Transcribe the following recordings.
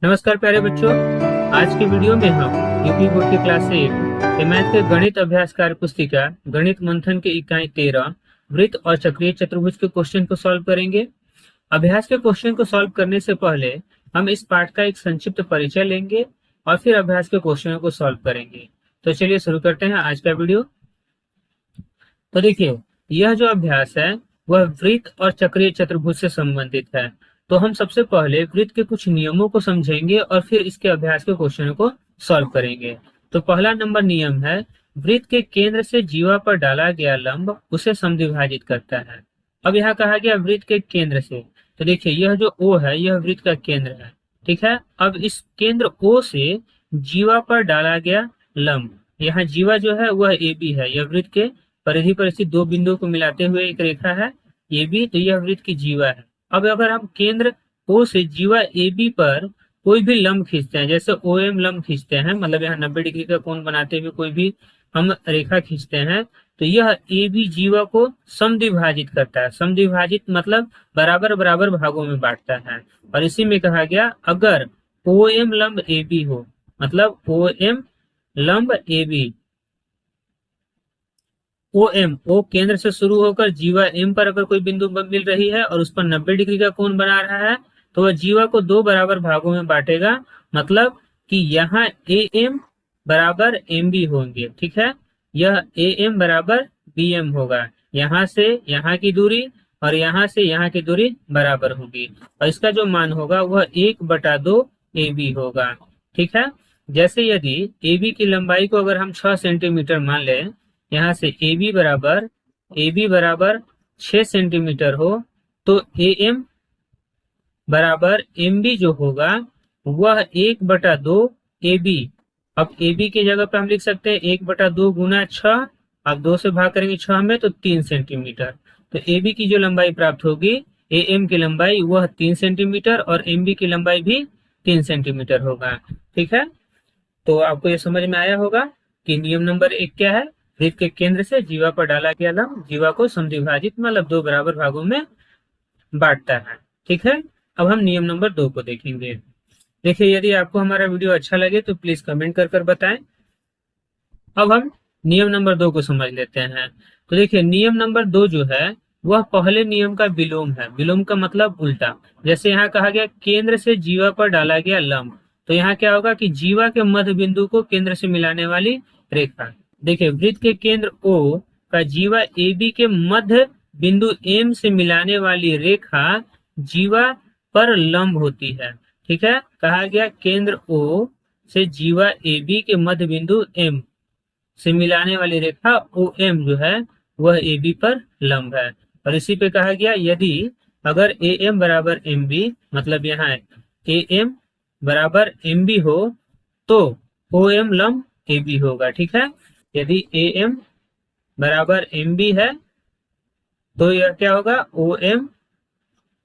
नमस्कार प्यारे बच्चों। आज की वीडियो में हम यूपी बोर्ड की क्लास 8 के मैथ के गणित अभ्यास कार्य पुस्तिका गणित मंथन के इकाई 13 वृत्त और चक्रीय चतुर्भुज के क्वेश्चन को सॉल्व करेंगे। अभ्यास के क्वेश्चन को सॉल्व करने से पहले हम इस पाठ का एक संक्षिप्त परिचय लेंगे और फिर अभ्यास के क्वेश्चनों को सॉल्व करेंगे। तो चलिए शुरू करते हैं आज का वीडियो। तो देखिए, यह जो अभ्यास है वह वृत्त और चक्रीय चतुर्भुज से संबंधित है। तो हम सबसे पहले वृत्त के कुछ नियमों को समझेंगे और फिर इसके अभ्यास के क्वेश्चनों को सॉल्व करेंगे। तो पहला नंबर नियम है, वृत्त के केंद्र से जीवा पर डाला गया लंब उसे समद्विभाजित करता है। अब यहाँ कहा गया वृत्त के केंद्र से, तो देखिए यह जो O है यह वृत्त का केंद्र है, ठीक है। अब इस केंद्र O से जीवा पर डाला गया लंब, यहाँ जीवा जो है वह AB है, यह वृत्त के परिधि पर स्थित दो बिंदुओं को मिलाते हुए एक रेखा है AB, तो यह वृत्त की जीवा है। अब अगर हम केंद्र O से जीवा AB पर कोई भी लंब खींचते हैं, जैसे OM लंब खींचते हैं, मतलब यहाँ 90 डिग्री का कोण बनाते हुए कोई भी हम रेखा खींचते हैं, तो यह AB जीवा को समद्विभाजित करता है। समद्विभाजित मतलब बराबर बराबर भागों में बांटता है। और इसी में कहा गया अगर OM लंब AB हो, मतलब OM लंब AB, O केंद्र से शुरू होकर जीवा M पर अगर कोई बिंदु मिल रही है और उस पर 90 डिग्री का कोण बना रहा है, तो वह जीवा को दो बराबर भागों में बांटेगा। मतलब कि यहाँ AM बराबर MB होंगे, ठीक है। यह AM बराबर BM होगा। यहाँ से यहाँ की दूरी और यहाँ से यहाँ की दूरी बराबर होगी, और इसका जो मान होगा वह 1/2 AB होगा, ठीक है। जैसे यदि AB की लंबाई को अगर हम 6 सेंटीमीटर मान लें, यहाँ से AB बराबर 6 सेंटीमीटर हो, तो AM बराबर MB जो होगा वह 1/2 AB। अब AB की जगह पे हम लिख सकते हैं 1/2 गुना 6। अब 2 से भाग करेंगे 6 में तो 3 सेंटीमीटर। तो AB की जो लंबाई प्राप्त होगी, AM की लंबाई वह 3 सेंटीमीटर और MB की लंबाई भी 3 सेंटीमीटर होगा, ठीक है। तो आपको ये समझ में आया होगा कि नियम नंबर 1 क्या है, वृत्त के केंद्र से जीवा पर डाला गया लंब जीवा को समद्विभाजित मतलब दो बराबर भागों में बांटता है, ठीक है। अब हम नियम नंबर 2 को देखेंगे। देखिए, यदि आपको हमारा वीडियो अच्छा लगे तो प्लीज कमेंट कर बताएं। अब हम नियम नंबर 2 को समझ लेते हैं। तो देखिए, नियम नंबर 2 जो है वह पहले नियम का विलोम है। विलोम का मतलब उल्टा। जैसे यहाँ कहा गया केंद्र से जीवा पर डाला गया लंब, तो यहाँ क्या होगा कि जीवा के मध्य बिंदु को केंद्र से मिलाने वाली रेखा। देखिए, वृत्त के केंद्र O का जीवा AB के मध्य बिंदु M से मिलाने वाली रेखा जीवा पर लंब होती है, ठीक है। कहा गया केंद्र O से जीवा AB के मध्य बिंदु M से मिलाने वाली रेखा OM जो है वह AB पर लंब है। और इसी पे कहा गया यदि अगर AM बराबर MB, मतलब यहाँ AM बराबर MB हो तो OM लंब AB होगा, ठीक है। यदि AM बराबर MB है तो यह क्या होगा, OM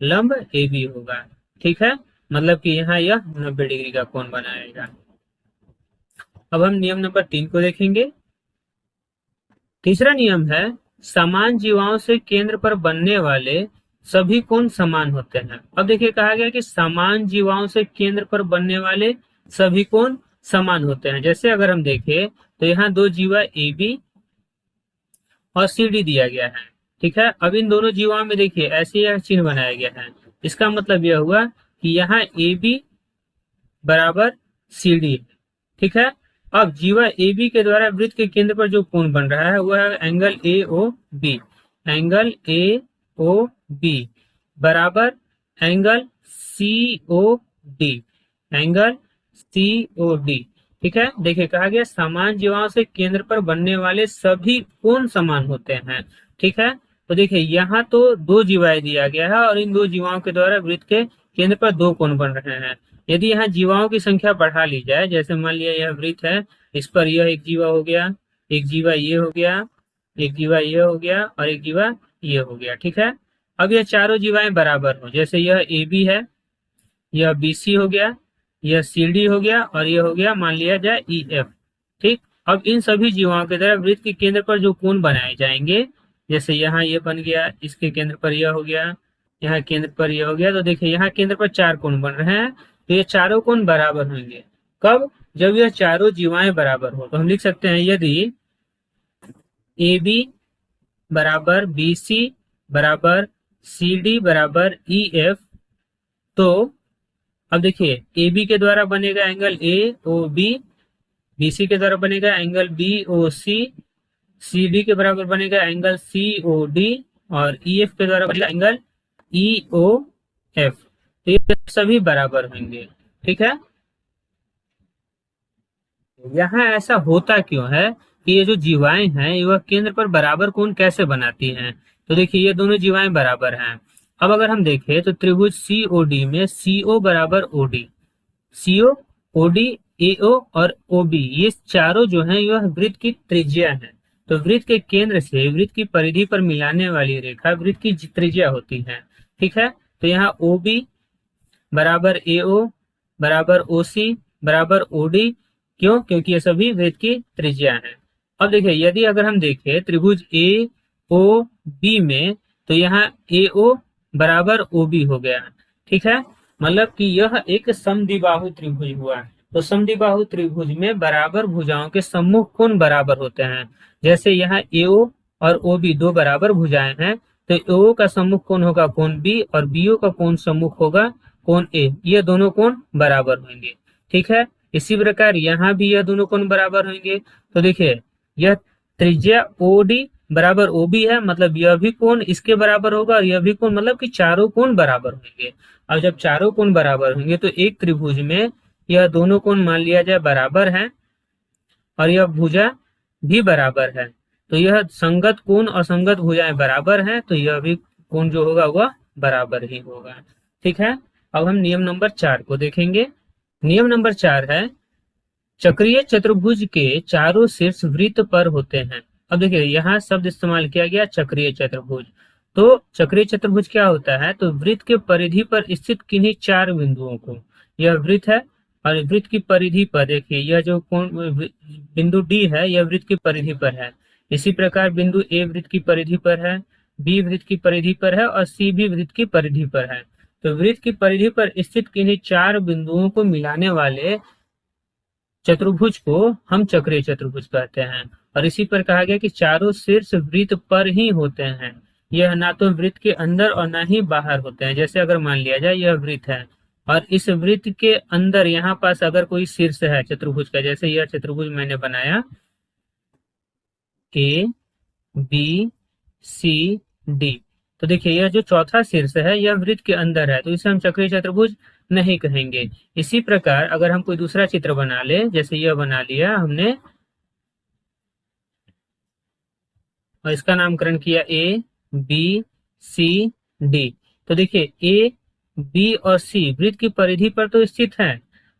लंब AB होगा, ठीक है। मतलब कि यहाँ यह 90 डिग्री का कोण बनाएगा। अब हम नियम नंबर 3 को देखेंगे। तीसरा नियम है, समान जीवाओं से केंद्र पर बनने वाले सभी कोण समान होते हैं। अब देखिए, कहा गया कि समान जीवाओं से केंद्र पर बनने वाले सभी कोण समान होते हैं। जैसे अगर हम देखें तो यहाँ दो जीवा AB और CD दिया गया है, ठीक है। अब इन दोनों जीवाओं में देखिए ऐसे यह चिन्ह बनाया गया है। इसका मतलब यह हुआ कि यहाँ AB बराबर CD, ठीक है। अब जीवा AB के द्वारा वृत्त के केंद्र पर जो कोण बन रहा है वह है एंगल AOB। एंगल AOB बराबर एंगल COD, एंगल COD, ठीक है। देखिए, कहा गया समान जीवाओं से केंद्र पर बनने वाले सभी कोण समान होते हैं, ठीक है। तो देखिए, यहाँ तो दो जीवाएं दिया गया है और इन दो जीवाओं के द्वारा वृत्त के केंद्र पर दो कोण बन रहे हैं। यदि यहाँ जीवाओं की संख्या बढ़ा ली जाए, जैसे मान लिया यह वृत्त है, इस पर यह एक जीवा हो गया, एक जीवा ये हो गया, एक जीवा ये हो गया और एक जीवा ये हो गया, ठीक है। अब यह चारों जीवाएं बराबर हो, जैसे यह AB है, यह BC हो गया, यह CD हो गया और यह हो गया मान लिया जाए EF, ठीक। अब इन सभी जीवाओं के द्वारा वृत्त के केंद्र पर जो कोण बनाए जाएंगे, जैसे यहाँ ये बन गया, इसके केंद्र पर यह हो गया, यहाँ केंद्र पर यह हो गया, तो देखिए यहाँ केंद्र पर चार कोण बन रहे हैं। तो ये चारों कोण बराबर होंगे। कब? जब यह चारों जीवाएं बराबर हो। तो हम लिख सकते हैं यदि ए बी बराबर बी सी बराबर सी डी बराबर ई एफ, तो अब देखिए ए बी के द्वारा बनेगा angle A O B, B C के द्वारा बनेगा angle B O C, C D के बराबर बनेगा एंगल सी ओ डी, और ई एफ के द्वारा बनेगा एंगल ई ओ एफ। तो ये सभी बराबर होंगे। ठीक है, यहाँ ऐसा होता क्यों है कि ये जो जीवाएं हैं वह केंद्र पर बराबर कोण कैसे बनाती हैं? तो देखिए ये दोनों जीवाएं बराबर हैं। अब अगर हम देखें तो त्रिभुज सीओडी में सीओ बराबर ओडी, सीओ ओडी एओ और ओबी, ये चारों जो हैं यह वृत्त की त्रिज्या है। तो वृत्त के केंद्र से वृत्त की परिधि पर मिलाने वाली रेखा वृत्त की त्रिज्या होती है। ठीक है, तो यहाँ ओबी बराबर एओ बराबर ओसी बराबर ओडी, क्यों? क्योंकि ये सभी वृत्त की त्रिज्या है। अब देखिए यदि अगर हम देखें त्रिभुज ए ओ बी में, तो यहाँ ए ओ बराबर ओ बी हो गया। ठीक है, मतलब कि यह एक समद्विबाहु त्रिभुज हुआ। तो समद्विबाहु त्रिभुज में बराबर भुजाओं के सम्मुख कोण बराबर होते हैं। जैसे यहाँ ए ओ और ओ बी दो बराबर भुजाएं हैं, तो ए ओ का सम्मुख कोण होगा कोण बी और बी ओ का कोण सम्मुख होगा कोण ए, ये दोनों कोण बराबर होंगे। ठीक है, इसी प्रकार यहाँ भी यह दोनों कोण बराबर होंगे। तो देखिए यह त्रिज्या ओडी बराबर ओबी है, मतलब यह भी कोण इसके बराबर होगा और यह भी कोण, मतलब कि चारों कोण बराबर होंगे। अब जब चारों कोण बराबर होंगे तो एक त्रिभुज में यह दोनों कोण मान लिया जाए बराबर है और यह भुजा भी बराबर है। तो यह संगत कोण और संगत भुजाएं बराबर हैं, तो यह भी कोण जो होगा वह बराबर ही होगा। ठीक है, अब हम नियम नंबर 4 को देखेंगे। नियम नंबर 4 है चक्रीय चतुर्भुज के चारों शीर्ष वृत्त पर होते हैं। अब देखिए यहाँ शब्द इस्तेमाल किया गया चक्रीय चतुर्भुज। तो चक्रीय चतुर्भुज क्या होता है? तो वृत्त के परिधि पर स्थित किन्हीं चार बिंदुओं को, यह वृत्त है और वृत्त की परिधि पर देखिए यह जो कोण बिंदु डी है यह वृत्त की परिधि पर है। इसी प्रकार बिंदु ए वृत्त की परिधि पर है, बी वृत्त की परिधि पर है और सी भी वृत्त की परिधि पर है। तो वृत्त की परिधि पर स्थित किन्हीं चार बिंदुओं को मिलाने वाले चतुर्भुज को हम चक्रीय चतुर्भुज कहते हैं। और इसी पर कहा गया कि चारों शीर्ष वृत्त पर ही होते हैं, यह ना तो वृत्त के अंदर और ना ही बाहर होते हैं। जैसे अगर मान लिया जाए यह वृत्त है और इस वृत्त के अंदर यहाँ पास अगर कोई शीर्ष है चतुर्भुज का, जैसे यह चतुर्भुज मैंने बनाया ए बी सी डी, तो देखिए यह जो चौथा शीर्ष है यह वृत्त के अंदर है, तो इसे हम चक्रीय चतुर्भुज नहीं कहेंगे। इसी प्रकार अगर हम कोई दूसरा चित्र बना ले, जैसे यह बना लिया हमने और इसका नामकरण किया ए बी सी डी, तो देखिए ए बी और सी वृत्त की परिधि पर तो स्थित है,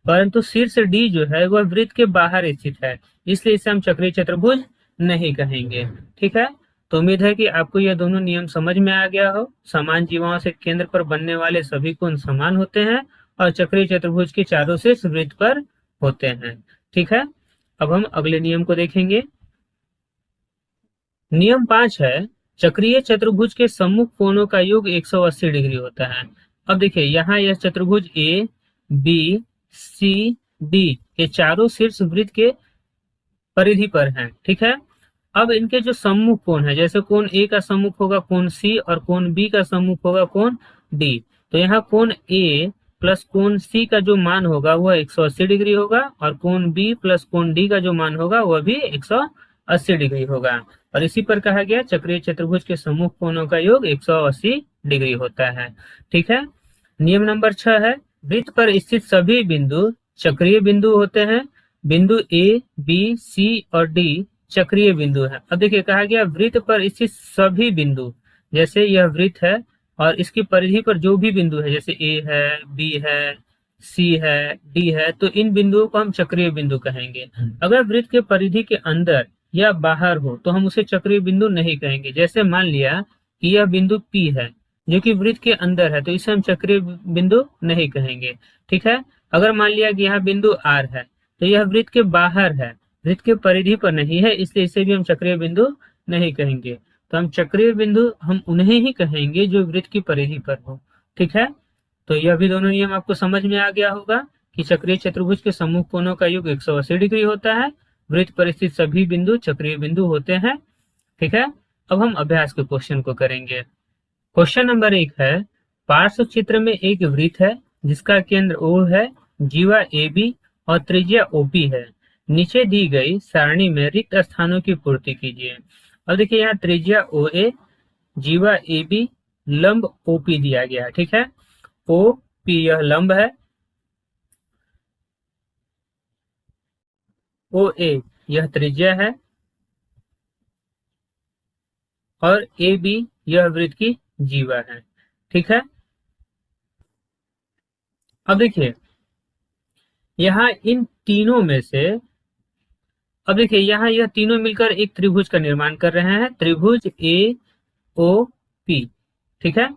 परंतु शीर्ष डी जो है वह वृत्त के बाहर स्थित है, इसलिए इसे हम चक्रीय चतुर्भुज नहीं कहेंगे। ठीक है, तो उम्मीद है कि आपको यह दोनों नियम समझ में आ गया हो। समान जीवाओं से केंद्र पर बनने वाले सभी कोण समान होते हैं और चक्रीय चतुर्भुज के चारों शीर्ष वृत्त पर होते हैं। ठीक है, अब हम अगले नियम को देखेंगे। नियम 5 है चक्रीय चतुर्भुज के सम्मुख कोणों का योग 180 डिग्री होता है। अब देखिए यहाँ यह चतुर्भुज ए बी सी डी ये चारों शीर्ष वृत्त के परिधि पर हैं। ठीक है, अब इनके जो सम्मुख कोण है, जैसे कोण ए का सम्मुख होगा कोण सी और कोण बी का सम्मुख होगा कोण डी, तो यहाँ कोण ए प्लस कोण सी का जो मान होगा वह 180 डिग्री होगा और कोण बी प्लस कोण डी का जो मान होगा वह भी 180 डिग्री होगा। और इसी पर कहा गया चक्रीय चतुर्भुज के सम्मुख कोणों का योग 180 डिग्री होता है। ठीक है, नियम नंबर 6 है वृत्त पर स्थित सभी बिंदु चक्रीय बिंदु होते हैं। बिंदु ए बी सी और डी चक्रीय बिंदु है। अब देखिए कहा गया वृत्त पर स्थित सभी बिंदु, जैसे यह वृत्त है और इसकी परिधि पर जो भी बिंदु है, जैसे ए है बी है सी है डी है, तो इन बिंदुओं को हम चक्रीय बिंदु कहेंगे। अगर वृत्त के परिधि के अंदर या बाहर हो तो हम उसे चक्रीय बिंदु नहीं कहेंगे। जैसे मान लिया कि यह बिंदु P है जो कि वृत्त के अंदर है, तो इसे हम चक्रीय बिंदु नहीं कहेंगे। ठीक है, अगर मान लिया कि यहाँ बिंदु R है तो यह वृत्त के बाहर है, वृत्त के परिधि पर नहीं है, इसलिए इसे भी हम चक्रीय बिंदु नहीं कहेंगे। तो हम चक्रीय बिंदु हम उन्हें ही कहेंगे जो वृत्त की परिधि पर हो। ठीक है, तो यह भी दोनों नियम आपको समझ में आ गया होगा कि चक्रीय चतुर्भुज के सम्मुख कोणों का योग 180 डिग्री होता है। वृत्त पर स्थित सभी बिंदु चक्रीय बिंदु होते हैं। ठीक है, अब हम अभ्यास के क्वेश्चन को करेंगे। क्वेश्चन नंबर 1 है, पार्श्व चित्र में एक वृत्त है जिसका केंद्र O है, जीवा AB और त्रिज्या OP है। नीचे दी गई सारणी में रिक्त स्थानों की पूर्ति कीजिए। अब देखिए यहाँ त्रिज्या OA, जीवा AB, लंब OP दिया गया है। ठीक है, OP यह लंब है, OA यह त्रिज्या है और AB यह वृत्त की जीवा है। ठीक है, अब देखिए यहाँ इन तीनों में से, अब देखिए यहाँ यह तीनों मिलकर एक त्रिभुज का निर्माण कर रहे हैं, त्रिभुज AOP। ठीक है,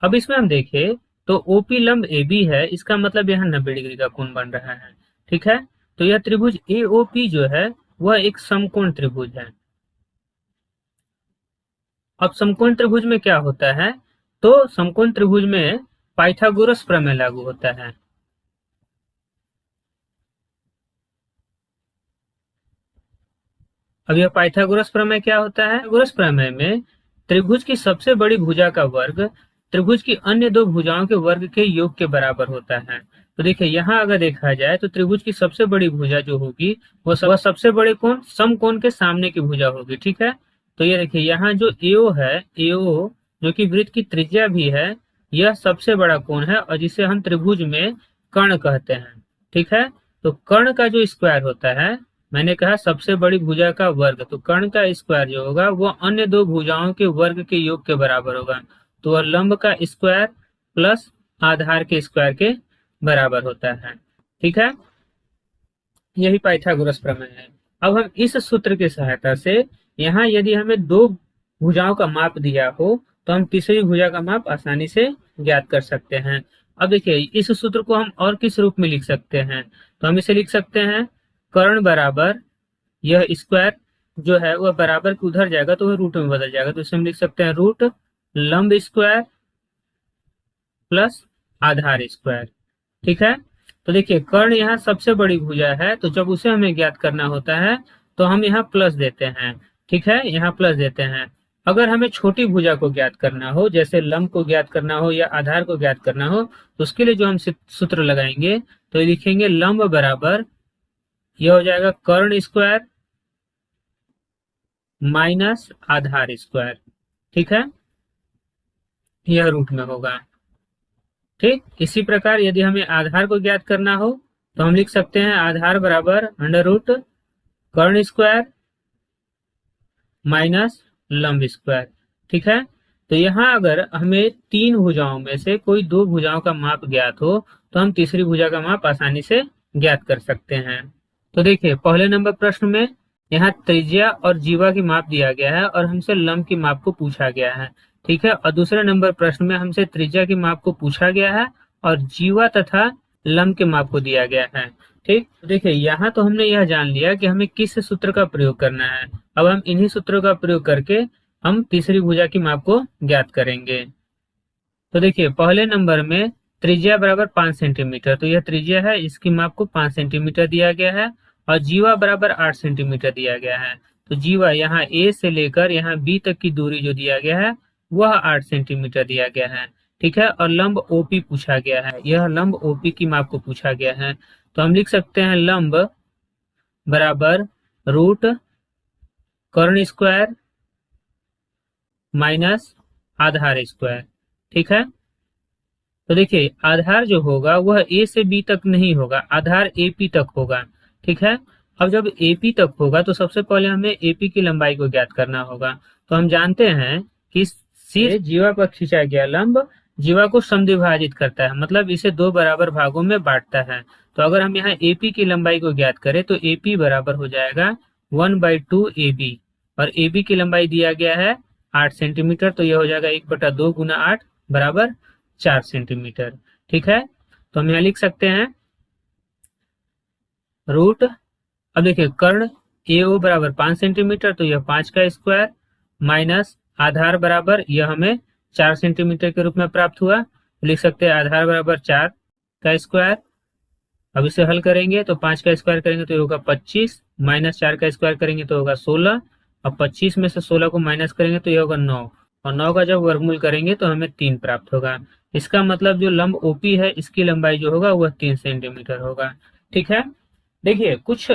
अब इसमें हम देखें तो OP लंब AB है, इसका मतलब यहाँ 90 डिग्री का कोण बन रहा है। ठीक है, तो यह त्रिभुज AOP जो है वह एक समकोण त्रिभुज है। अब समकोण त्रिभुज में क्या होता है, तो समकोण त्रिभुज में पाइथागोरस प्रमेय लागू होता है। अब यह पाइथागोरस प्रमेय क्या होता है, पाइथागोरस प्रमेय में त्रिभुज की सबसे बड़ी भुजा का वर्ग त्रिभुज की अन्य दो भुजाओं के वर्ग के योग के बराबर होता है। तो देखिए यहाँ अगर देखा जाए तो त्रिभुज की सबसे बड़ी भुजा जो होगी वह सबसे बड़े कोण समकोण के सामने की भुजा होगी। ठीक है, तो ये देखिए यहाँ जो AO है, AO जो कि वृत्त की त्रिज्या भी है, यह सबसे बड़ा कोण है और जिसे हम त्रिभुज में कर्ण कहते हैं। ठीक है, तो कर्ण का जो स्क्वायर होता है, मैंने कहा सबसे बड़ी भुजा का वर्ग, तो कर्ण का स्क्वायर जो होगा वो अन्य दो भुजाओं के वर्ग के योग के बराबर होगा। तो वह लंब का स्क्वायर प्लस आधार के स्क्वायर के बराबर होता है। ठीक है, यही पाइथागोरस प्रमेय है। अब हम इस सूत्र की सहायता से यहाँ यदि हमें दो भुजाओं का माप दिया हो तो हम तीसरी भुजा का माप आसानी से ज्ञात कर सकते हैं। अब देखिए इस सूत्र को हम और किस रूप में लिख सकते हैं, तो हम इसे लिख सकते हैं कर्ण बराबर यह स्क्वायर जो है वह बराबर के उधर जाएगा तो वह रूट में बदल जाएगा, तो इसे हम लिख सकते हैं रूट लंब स्क्वायर प्लस आधार स्क्वायर। ठीक है, तो देखिए कर्ण यहाँ सबसे बड़ी भुजा है, तो जब उसे हमें ज्ञात करना होता है तो हम यहाँ प्लस देते हैं। ठीक है, यहाँ प्लस देते हैं। अगर हमें छोटी भुजा को ज्ञात करना हो, जैसे लंब को ज्ञात करना हो या आधार को ज्ञात करना हो, तो उसके लिए जो हम सूत्र लगाएंगे तो लिखेंगे लंब बराबर यह हो जाएगा कर्ण स्क्वायर माइनस आधार स्क्वायर। ठीक है, यह रूट में होगा। ठीक, इसी प्रकार यदि हमें आधार को ज्ञात करना हो तो हम लिख सकते हैं आधार बराबर अंडर रूट कर्ण स्क्वायर माइनस लंब स्क्वायर। ठीक है, तो यहाँ अगर हमें तीन भुजाओं में से कोई दो भुजाओं का माप ज्ञात हो तो हम तीसरी भुजा का माप आसानी से ज्ञात कर सकते हैं। तो देखिए पहले नंबर प्रश्न में यहाँ त्रिज्या और जीवा की माप दिया गया है और हमसे लंब की माप को पूछा गया है। ठीक है, और दूसरे नंबर प्रश्न में हमसे त्रिज्या की माप को पूछा गया है और जीवा तथा लंब के माप को दिया गया है। ठीक, देखिए यहाँ तो हमने यह जान लिया कि हमें किस सूत्र का प्रयोग करना है। अब हम इन्हीं सूत्रों का प्रयोग करके हम तीसरी भुजा की माप को ज्ञात करेंगे। तो देखिए पहले नंबर में त्रिज्या बराबर 5 सेंटीमीटर, तो यह त्रिज्या है, इसकी माप को 5 सेंटीमीटर दिया गया है और जीवा बराबर 8 सेंटीमीटर दिया गया है। तो जीवा यहाँ A से लेकर यहाँ B तक की दूरी जो दिया गया है वह 8 सेंटीमीटर दिया गया है। ठीक है, और लंब OP पूछा गया है, यह लंब OP की माप को पूछा गया है। तो हम लिख सकते हैं लंब बराबर रूट कर्ण स्क्वायर माइनस आधार स्क्वायर। ठीक है, तो देखिए आधार जो होगा वह A से B तक नहीं होगा, आधार AP तक होगा। ठीक है, अब जब AP तक होगा तो सबसे पहले हमें AP की लंबाई को ज्ञात करना होगा। तो हम जानते हैं कि शीर्ष जीवा पर खींचा गया लंब जीवा को समद्विभाजित करता है, मतलब इसे दो बराबर भागों में बांटता है। तो अगर हम यहाँ AP की लंबाई को ज्ञात करें तो AP बराबर हो जाएगा 1/2 AB और AB की लंबाई दिया गया है 8 सेंटीमीटर, तो यह हो जाएगा 1/2 गुना 8 बराबर 4 सेंटीमीटर। ठीक है, तो हम यहाँ लिख सकते हैं रूट, अब देखिए कर्ण AO बराबर 5 सेंटीमीटर, तो यह 5 का स्क्वायर माइनस आधार बराबर यह हमें 4 सेंटीमीटर के रूप में प्राप्त हुआ, तो लिख सकते हैं आधार बराबर 4 का स्क्वायर। अब इसे हल करेंगे तो 5 का स्क्वायर करेंगे तो ये होगा 25, माइनस 4 का स्क्वायर करेंगे तो होगा 16। अब 25 में से 16 को माइनस करेंगे तो ये होगा 9, और 9 का जब वर्गमूल करेंगे तो हमें 3 प्राप्त होगा। इसका मतलब जो लंब ओपी है इसकी लंबाई जो होगा वह 3 सेंटीमीटर होगा। ठीक है, देखिए कुछ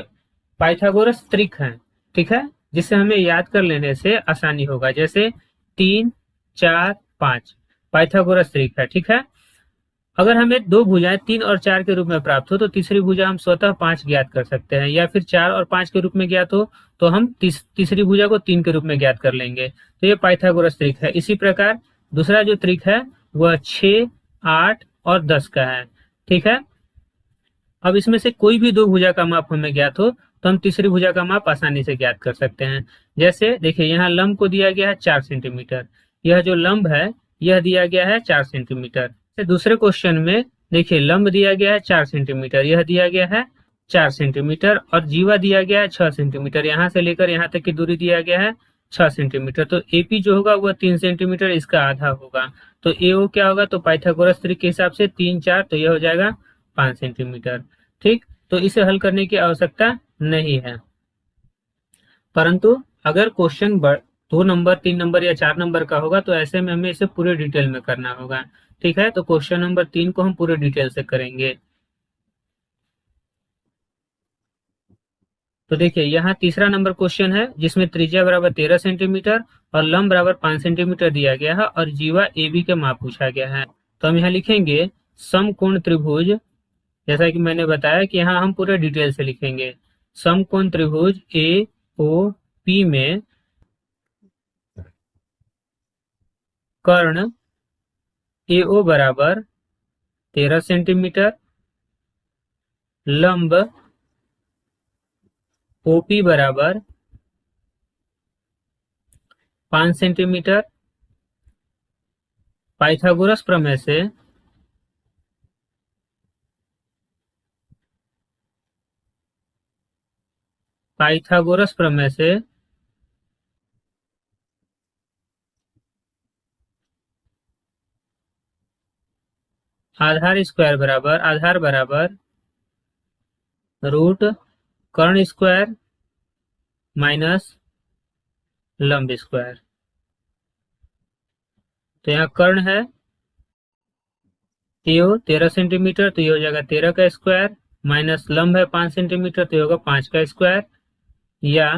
पाइथागोरस ट्रिक है, ठीक है, जिसे हमें याद कर लेने से आसानी होगा। जैसे 3, 4, 5 पाइथागोरस ट्रिक है, ठीक है। अगर हमें दो भुजाएं 3 और 4 के रूप में प्राप्त हो तो तीसरी भुजा हम स्वतः 5 ज्ञात कर सकते हैं, या फिर 4 और 5 के रूप में ज्ञात हो तो हम तीसरी भुजा को 3 के रूप में ज्ञात कर लेंगे। तो ये पाइथागोरस ट्रिक है। इसी प्रकार दूसरा जो ट्रिक है वह 6, 8 और 10 का है, ठीक है। अब इसमें से कोई भी दो भुजा का माप हमें ज्ञात हो तो हम तीसरी भुजा का माप आसानी से ज्ञात कर सकते हैं। जैसे देखिए यहाँ लंब को दिया गया है 4 सेंटीमीटर, यह जो लंब है यह दिया गया है 4 सेंटीमीटर। दूसरे क्वेश्चन में देखिए लंब दिया गया है 4 सेंटीमीटर, यह दिया गया है 4 सेंटीमीटर, और जीवा दिया गया है 6 सेंटीमीटर, यहाँ से लेकर यहाँ तक की दूरी दिया गया है 6 सेंटीमीटर। तो एपी जो होगा वह 3 सेंटीमीटर इसका आधा होगा। तो एओ क्या होगा, तो पाइथागोरस ट्रिक के हिसाब से 3, 4 तो यह हो जाएगा 5 सेंटीमीटर। ठीक, तो इसे हल करने की आवश्यकता नहीं है। परंतु अगर क्वेश्चन 2 नंबर, 3 नंबर या 4 नंबर का होगा तो ऐसे में हमें इसे पूरे डिटेल में करना होगा। ठीक है, तो क्वेश्चन नंबर 3 को हम पूरे डिटेल से करेंगे। तो देखिए यहाँ तीसरा नंबर क्वेश्चन है जिसमें त्रिज्या बराबर 13 सेंटीमीटर और लंब बराबर 5 सेंटीमीटर दिया गया है और जीवा ए बी के माप पूछा गया है। तो हम यहाँ लिखेंगे समकोण त्रिभुज, जैसा कि मैंने बताया कि यहाँ हम पूरे डिटेल से लिखेंगे। समकोण त्रिभुज ए ओ पी में कर्ण एओ बराबर 13 सेंटीमीटर, लंब ओपी बराबर 5 सेंटीमीटर। पाइथागोरस प्रमेय से आधार बराबर रूट कर्ण स्क्वायर माइनस लंब स्क्वायर। तो यहाँ कर्ण है एओ 13 सेंटीमीटर तो ये हो जाएगा 13 का स्क्वायर, माइनस लंब है 5 सेंटीमीटर तो ये होगा 5 का स्क्वायर, या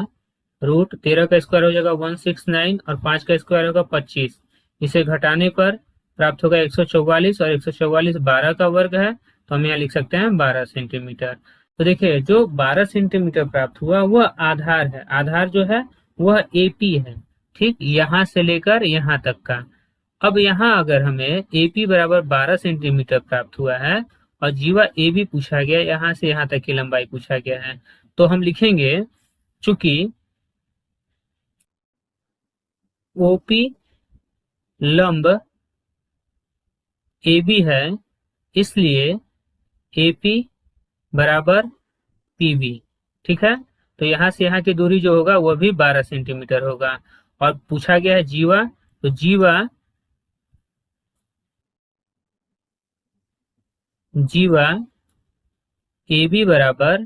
रूट 13 का स्क्वायर हो जाएगा 169 और 5 का स्क्वायर होगा 25। इसे घटाने पर प्राप्त होगा 144 और 144 12 का वर्ग है, तो हम यहाँ लिख सकते हैं 12 सेंटीमीटर। तो देखिए जो 12 सेंटीमीटर प्राप्त हुआ वह आधार है, आधार जो है वह एपी है, ठीक, यहाँ से लेकर यहाँ तक का। अब यहाँ अगर हमें एपी बराबर 12 सेंटीमीटर प्राप्त हुआ है और जीवा ए भी पूछा गया, यहाँ से यहाँ तक की लंबाई पूछा गया है, तो हम लिखेंगे चूंकि ओपी लंब ए बी है इसलिए एपी बराबर पीबी। ठीक है, तो यहाँ से यहाँ की दूरी जो होगा वह भी 12 सेंटीमीटर होगा। और पूछा गया है जीवा, तो जीवा ए बी बराबर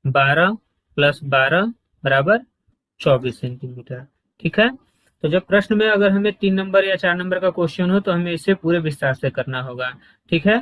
12 + 12 बराबर 24 सेंटीमीटर। ठीक है, तो जब प्रश्न में अगर हमें 3 नंबर या 4 नंबर का क्वेश्चन हो तो हमें इसे पूरे विस्तार से करना होगा। ठीक है।